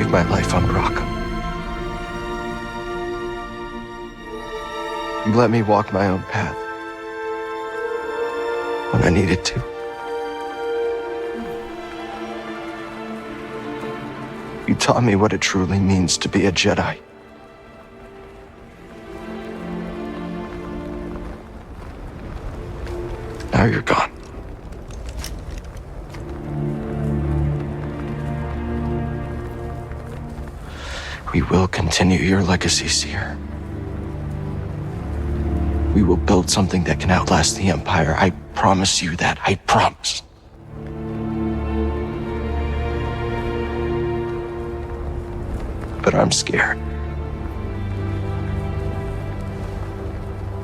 live my life on Bracca. You let me walk my own path when I needed to. You taught me what it truly means to be a Jedi. Now you're gone. We will continue your legacy, Seer. We will build something that can outlast the Empire. I promise you that. I promise. But I'm scared.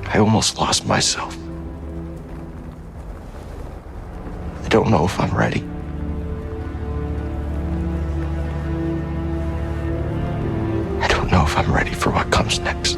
I almost lost myself. I don't know if I'm ready. I don't know if I'm ready for what comes next.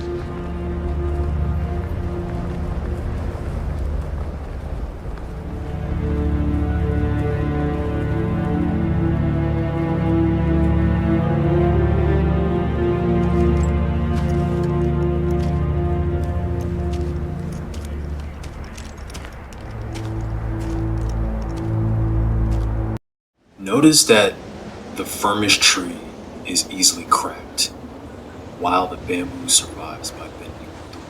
Notice that the firmest tree is easily cracked, while the bamboo survives by bending through.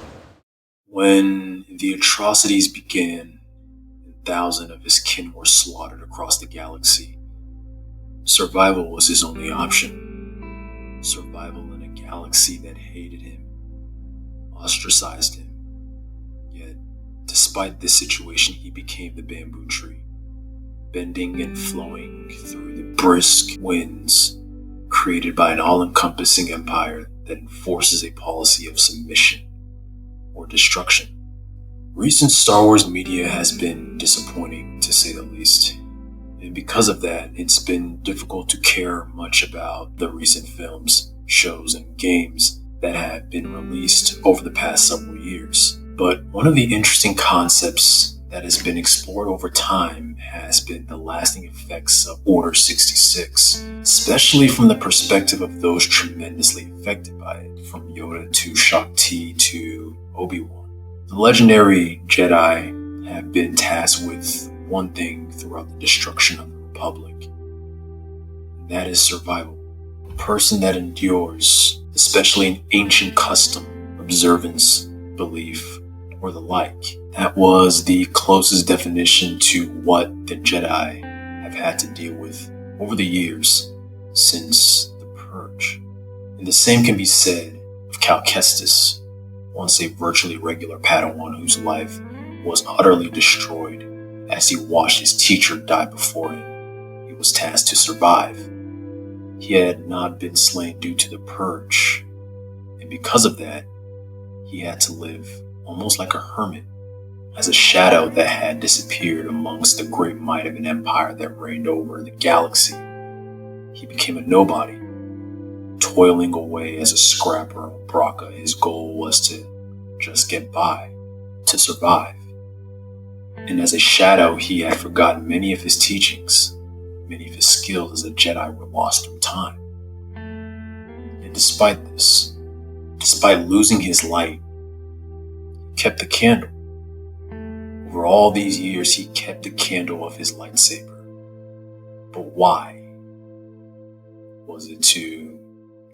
When the atrocities began and thousands of his kin were slaughtered across the galaxy, survival was his only option. Survival in a galaxy that hated him, ostracized him. Yet, despite this situation, he became the bamboo tree, bending and flowing through the brisk winds created by an all-encompassing empire that enforces a policy of submission or destruction. Recent Star Wars media has been disappointing, to say the least, and because of that, it's been difficult to care much about the recent films, shows, and games that have been released over the past several years. But one of the interesting concepts that has been explored over time has been the lasting effects of Order 66, especially from the perspective of those tremendously affected by it, from Yoda to Shakti to Obi-Wan. The legendary Jedi have been tasked with one thing throughout the destruction of the Republic, and that is survival. A person that endures, especially an ancient custom, observance, belief, or the like. That was the closest definition to what the Jedi have had to deal with over the years since the Purge. And the same can be said of Cal Kestis, once a virtually regular Padawan whose life was utterly destroyed as he watched his teacher die before him. He was tasked to survive. He had not been slain due to the Purge, and because of that, he had to live almost like a hermit, as a shadow that had disappeared amongst the great might of an empire that reigned over the galaxy. He became a nobody, toiling away as a scrapper on Bracca. His goal was to just get by, to survive. And as a shadow, he had forgotten many of his teachings. Many of his skills as a Jedi were lost through time. And despite this, despite losing his light, he kept the candle. Over all these years, he kept the candle of his lightsaber. But why? Was it to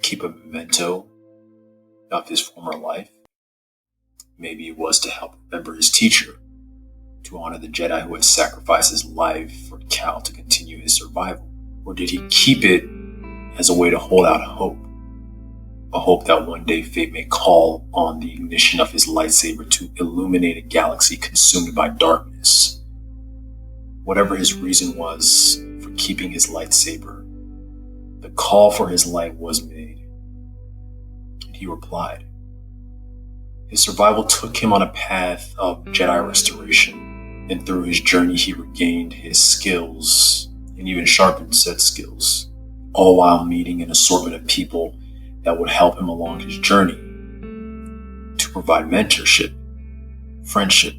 keep a memento of his former life? Maybe it was to help remember his teacher, to honor the Jedi who had sacrificed his life for Cal to continue his survival. Or did he keep it as a way to hold out hope? A hope that one day fate may call on the ignition of his lightsaber to illuminate a galaxy consumed by darkness. Whatever his reason was for keeping his lightsaber, the call for his light was made, and he replied. His survival took him on a path of Jedi restoration, and through his journey he regained his skills and even sharpened said skills, all while meeting an assortment of people that would help him along his journey to provide mentorship, friendship,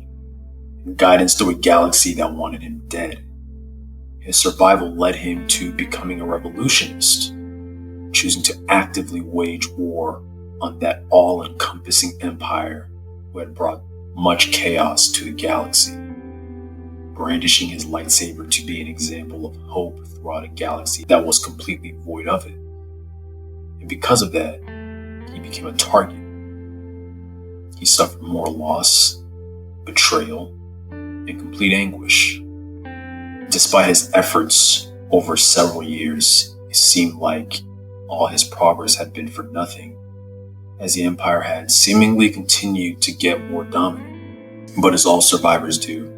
and guidance through a galaxy that wanted him dead. His survival led him to becoming a revolutionist, choosing to actively wage war on that all-encompassing empire who had brought much chaos to the galaxy, brandishing his lightsaber to be an example of hope throughout a galaxy that was completely void of it. And because of that, he became a target. He suffered more loss, betrayal, and complete anguish. Despite his efforts over several years, it seemed like all his progress had been for nothing, as the Empire had seemingly continued to get more dominant. But as all survivors do,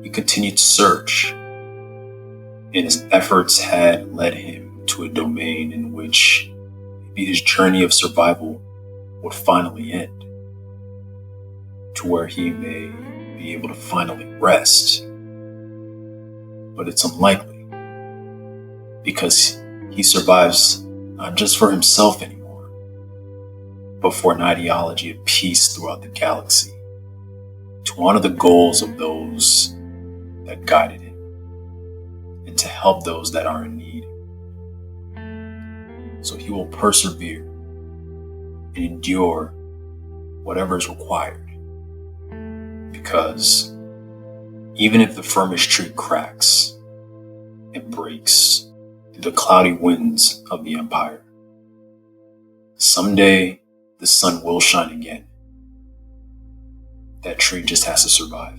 he continued to search, and his efforts had led him to a domain in which maybe his journey of survival would finally end, to where he may be able to finally rest. But it's unlikely, because he survives not just for himself anymore, but for an ideology of peace throughout the galaxy, to honor the goals of those that guided him, and to help those that are in need. So he will persevere and endure whatever is required, because even if the firmest tree cracks and breaks through the cloudy winds of the Empire, someday the sun will shine again. That tree just has to survive.